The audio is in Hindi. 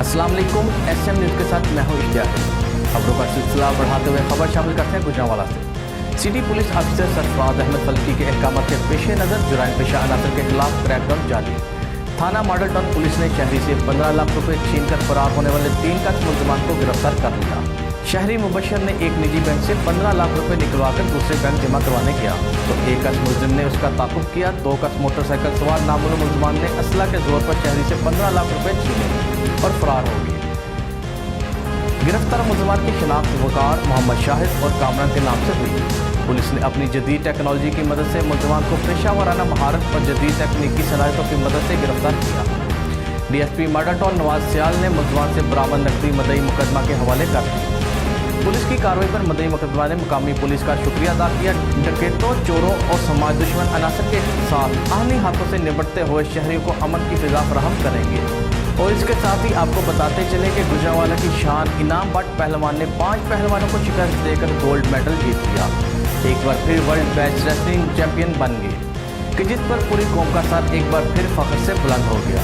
अस्सलाम वालेकुम। SM न्यूज़ के साथ मैं हूँ इश्तियाक। खबरों का सिलसिला बढ़ाते हुए खबर शामिल करते हैं गुजरांवाला से। City police officer Sarfaraz Ahmed Falki के अहकाम के पेश नज़र जुराइम पेशा अनासर के खिलाफ क्रैकडाउन जारी। थाना मॉडल टाउन पुलिस ने शहरी से 15 लाख रुपए छीन कर फरार होने वाले 3 कस मुलजमान को गिरफ्तार कर लिया। शहरी मुबशर ने एक निजी बैंक से 15 लाख रुपए निकलवाकर दूसरे बैंक जमा करवाने गया तो एक कस मुलजिम ने उसका ताकुब किया। 2 कस मोटरसाइकिल सवार नामालूम मुलजमान ने असला के जोर पर शहरी से 15 लाख रुपए छीने और फरार हो गए। गिरफ्तार मुलजमान की शिनाख्त वकार मोहम्मद शाहिद और कामरान के नाम से हुई। पुलिस ने अपनी जदीद टेक्नोलॉजी की मदद से मुलजमान को पेशा वाराना महारत और जदीद तकनीकी सलाहियतों की मदद से गिरफ्तार किया। DSP मॉडल टाउन नवाज सियाल ने मुलजमान से बरामद नकदी मदई मुकदमा के हवाले कर दी। पुलिस की कार्रवाई पर मदई मुकदमा ने मुकामी पुलिस का शुक्रिया अदा किया। डकैतों, चोरों और समाज दुश्मन अनासर के साथ आहनी हाथों से निपटते हुए शहरियों को अमन की फिजा फराहम करेंगे। और इसके साथ ही आपको बताते चले कि गुजरांवाला की शान इनाम बट पहलवान ने 5 पहलवानों को शिकस्त देकर गोल्ड मेडल जीत लिया। एक बार फिर वर्ल्ड बेस्ट रेसलिंग चैंपियन बन गए कि जिस पर पूरी कौम का साथ एक बार फिर फख्र से बुलंद हो गया।